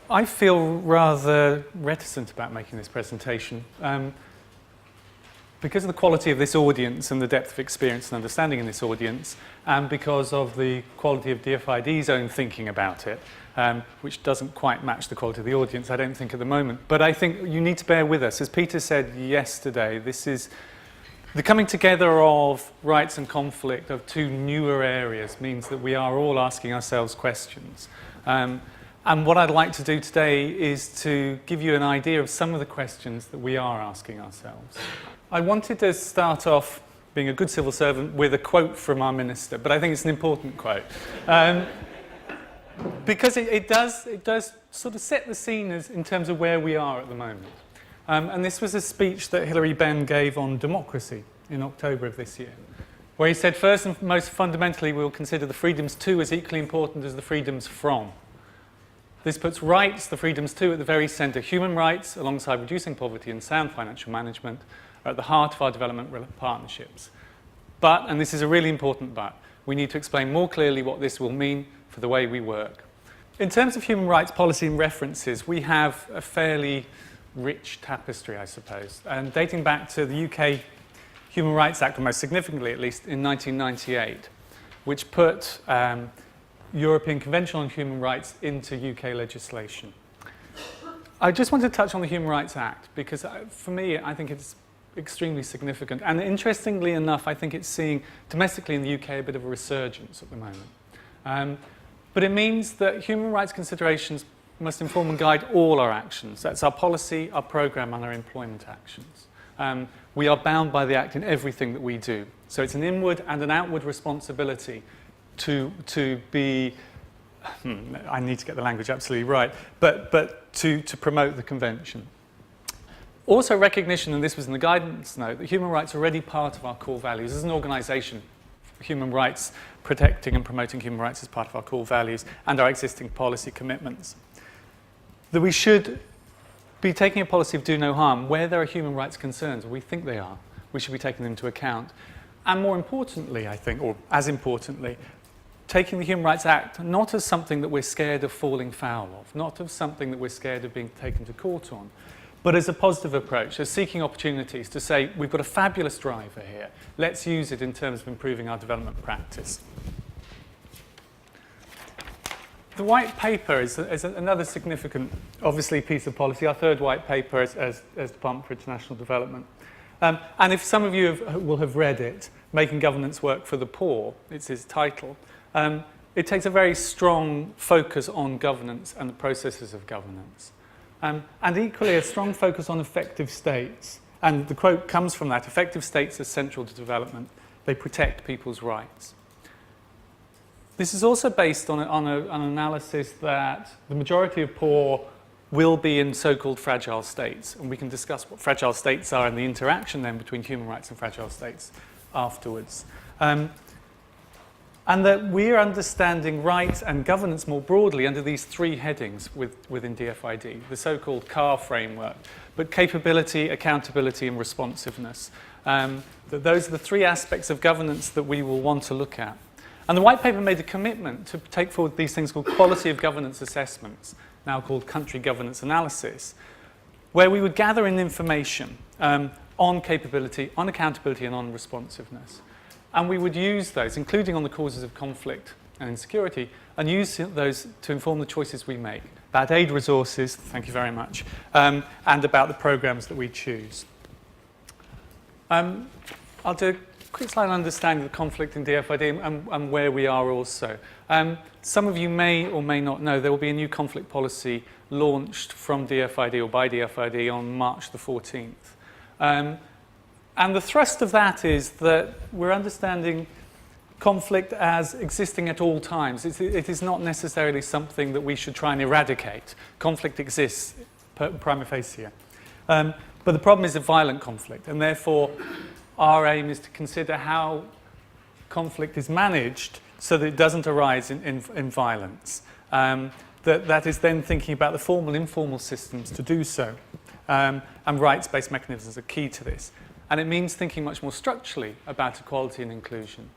I feel rather reticent about making this presentation. Because of the quality of this audience and the depth of experience and understanding in this audience, and because of the quality of DFID's own thinking about it, which doesn't quite match the quality of the audience, I don't think, at the moment. But I think you need to bear with us. As Peter said yesterday, this is the coming together of rights and conflict of two newer areas means that we are all asking ourselves questions. And what I'd like to do today is to give you an idea of some of the questions that we are asking ourselves. I wanted to start off, being a good civil servant, with a quote from our minister, but I think it's an important quote. Because it does sort of set the scene in terms of where we are at the moment. And this was a speech that Hilary Benn gave on democracy in October of this year, where he said, first and most fundamentally, we will consider the freedoms to as equally important as the freedoms from. This puts rights, the freedoms to, at the very centre. Human rights, alongside reducing poverty and sound financial management, are at the heart of our development partnerships. But, and this is a really important but, we need to explain more clearly what this will mean for the way we work. In terms of human rights policy and references, we have a fairly rich tapestry, I suppose, and dating back to the UK Human Rights Act, or most significantly at least, in 1998, which put European Convention on Human Rights into UK legislation. I just want to touch on the Human Rights Act because for me I think it's extremely significant, and interestingly enough I think it's seeing domestically in the UK a bit of a resurgence at the moment. But it means that human rights considerations must inform and guide all our actions. That's our policy, our programme and our employment actions. We are bound by the Act in everything that we do. So it's an inward and an outward responsibility to be, I need to get the language absolutely right, but to promote the Convention. Also recognition, and this was in the guidance note, that human rights are already part of our core values. As an organisation, human rights, protecting and promoting human rights is part of our core values and our existing policy commitments. That we should be taking a policy of do no harm where there are human rights concerns, or we think they are. We should be taking them into account. And more importantly, I think, or as importantly, taking the Human Rights Act not as something that we're scared of falling foul of, not as something that we're scared of being taken to court on, but as a positive approach, as seeking opportunities to say, we've got a fabulous driver here, let's use it in terms of improving our development practice. The white paper is another significant, obviously, piece of policy, our third white paper as Department for International Development. And if some of you will have read it, Making Governance Work for the Poor, it's his title, it takes a very strong focus on governance and the processes of governance. And equally a strong focus on effective states. And the quote comes from that, effective states are central to development. They protect people's rights. This is also based on an analysis that the majority of poor will be in so-called fragile states. And we can discuss what fragile states are and the interaction then between human rights and fragile states afterwards. And that we're understanding rights and governance more broadly under these three headings within DFID, the so-called CARE framework, but capability, accountability and responsiveness. That those are the three aspects of governance that we will want to look at. And the white paper made a commitment to take forward these things called quality of governance assessments, now called country governance analysis, where we would gather in information on capability, on accountability and on responsiveness. And we would use those, including on the causes of conflict and insecurity, and use those to inform the choices we make about aid resources, thank you very much, and about the programs that we choose. I'll do a quick slide on understanding the conflict in DFID and where we are also. Some of you may or may not know there will be a new conflict policy launched from DFID or by DFID on March the 14th. And the thrust of that is that we're understanding conflict as existing at all times. It is not necessarily something that we should try and eradicate. Conflict exists prima facie. But the problem is a violent conflict, and therefore our aim is to consider how conflict is managed so that it doesn't arise in violence. That is then thinking about the formal, informal systems to do so. And rights-based mechanisms are key to this. And it means thinking much more structurally about equality and inclusion.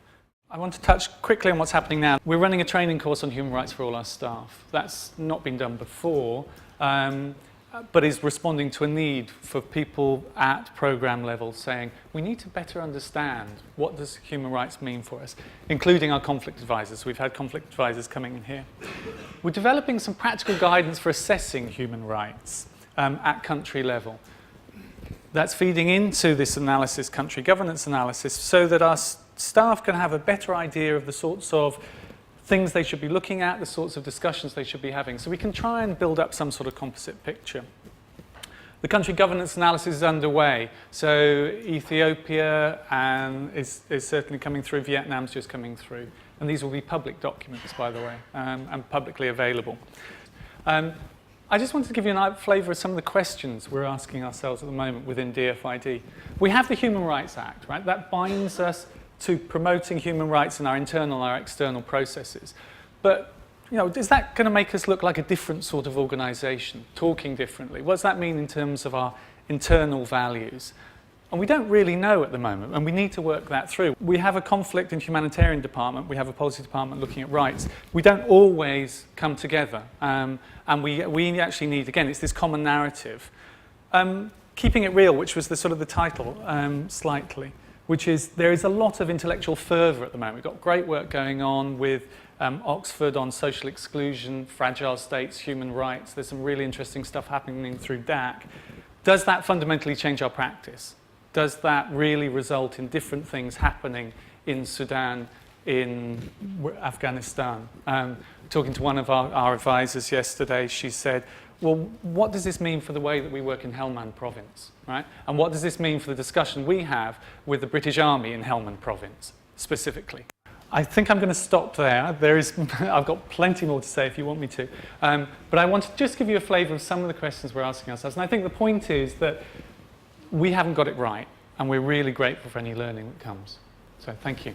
I want to touch quickly on what's happening now. We're running a training course on human rights for all our staff. That's not been done before, but is responding to a need for people at programme level saying, we need to better understand what does human rights mean for us, including our conflict advisors. We've had conflict advisors coming in here. We're developing some practical guidance for assessing human rights at country level. That's feeding into this analysis, country governance analysis, so that our staff can have a better idea of the sorts of things they should be looking at, the sorts of discussions they should be having. So we can try and build up some sort of composite picture. The country governance analysis is underway. So Ethiopia is certainly coming through, Vietnam's just coming through. And these will be public documents, by the way, and publicly available. I just wanted to give you a flavour of some of the questions we're asking ourselves at the moment within DFID. We have the Human Rights Act, right? That binds us to promoting human rights in our internal and our external processes. But, you know, is that going to make us look like a different sort of organisation, talking differently? What does that mean in terms of our internal values? And we don't really know at the moment, and we need to work that through. We have a conflict and humanitarian department, we have a policy department looking at rights. We don't always come together, and we actually need, again, it's this common narrative. Keeping it real, which was the sort of the title, slightly, which is there is a lot of intellectual fervour at the moment. We've got great work going on with Oxford on social exclusion, fragile states, human rights. There's some really interesting stuff happening through DAC. Does that fundamentally change our practice? Does that really result in different things happening in Sudan, in Afghanistan? Talking to one of our advisors yesterday, she said, well, what does this mean for the way that we work in Helmand province, right? And what does this mean for the discussion we have with the British Army in Helmand province, specifically? I think I'm going to stop there. I've got plenty more to say if you want me to. But I want to just give you a flavour of some of the questions we're asking ourselves. And I think the point is that we haven't got it right, and we're really grateful for any learning that comes. So thank you.